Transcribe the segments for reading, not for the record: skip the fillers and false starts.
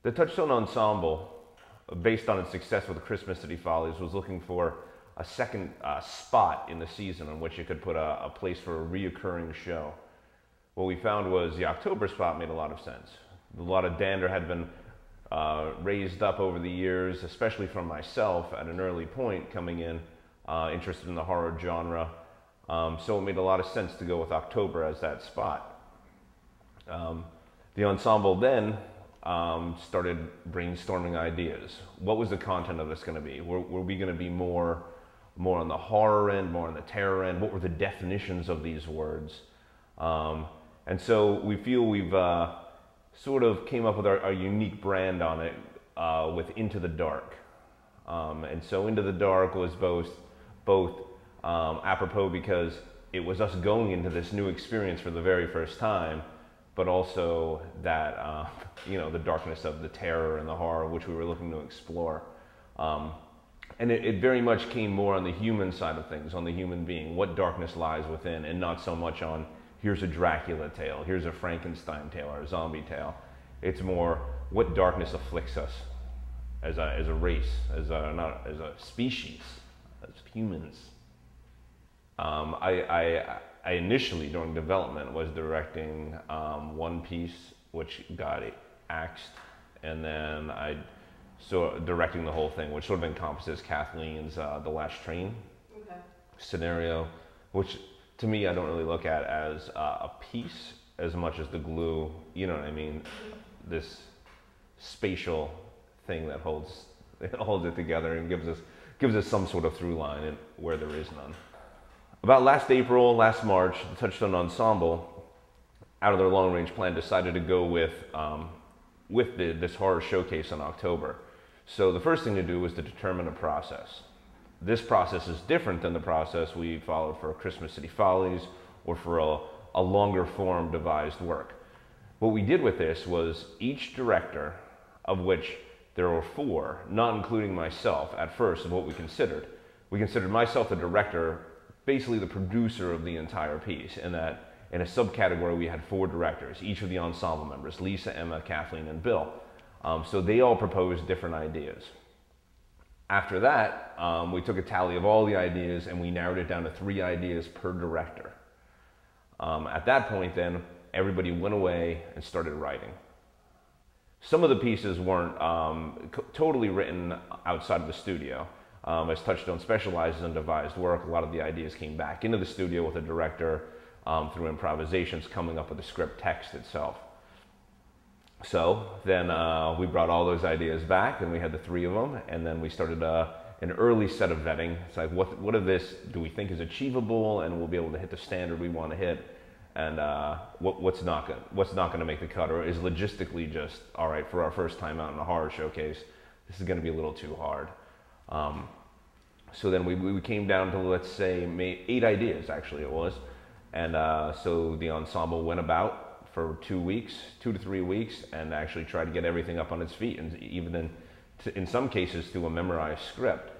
The Touchstone Ensemble, based on its success with Christmas City Follies, was looking for a second spot in the season on which it could put a place for a reoccurring show. What we found was the October spot made a lot of sense. A lot of dander had been raised up over the years, especially from myself at an early point coming in, interested in the horror genre. So it made a lot of sense to go with October as that spot. The ensemble then started brainstorming ideas. What was the content of this going to be? Were we going to be more on the horror end, more on the terror end? What were the definitions of these words? And so we feel we've sort of came up with our unique brand on it with Into the Dark. And so Into the Dark was both apropos because it was us going into this new experience for the very first time, but also that, the darkness of the terror and the horror which we were looking to explore. And it very much came more on the human side of things, on the human being, what darkness lies within, and not so much on here's a Dracula tale, here's a Frankenstein tale, or a zombie tale. It's more what darkness afflicts us as a race, not as a species, as humans. I initially, during development, was directing one piece which got axed, and then directing the whole thing, which sort of encompasses Kathleen's The Last Train scenario, which to me I don't really look at as a piece as much as the glue, you know what I mean? This spatial thing that holds it together and gives us some sort of through line where there is none. About last March, the Touchstone Ensemble, out of their long-range plan, decided to go with this horror showcase in October. So the first thing to do was to determine a process. This process is different than the process we followed for Christmas City Follies or for a longer form devised work. What we did with this was each director, of which there were 4, not including myself at first, of what we considered. We considered myself the director, basically the producer of the entire piece, in that in a subcategory we had 4 directors, each of the ensemble members, Lisa, Emma, Kathleen, and Bill. So they all proposed different ideas. After that, we took a tally of all the ideas and we narrowed it down to 3 ideas per director. At that point then, everybody went away and started writing. Some of the pieces weren't totally written outside of the studio. As Touchstone specializes in devised work, a lot of the ideas came back into the studio with the director through improvisations, coming up with the script text itself. So then we brought all those ideas back, and we had the 3 of them, and then we started an early set of vetting. It's like, what of this do we think is achievable, and we'll be able to hit the standard we want to hit, and what's not going to make the cut, or is logistically just, all right, for our first time out in a horror showcase, this is going to be a little too hard. So then we came down to, let's say, 8 ideas, actually it was. And so the ensemble went about for 2 to 3 weeks, and actually tried to get everything up on its feet, and even in some cases to a memorized script.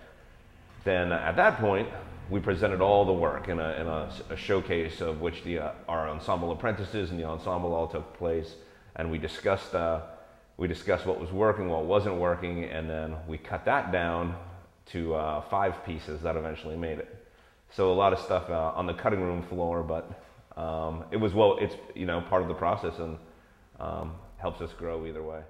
Then at that point, we presented all the work in a showcase of which our ensemble apprentices and the ensemble all took place, and we discussed what was working, what wasn't working, and then we cut that down to 5 pieces that eventually made it. So a lot of stuff on the cutting room floor, but it's part of the process and helps us grow either way.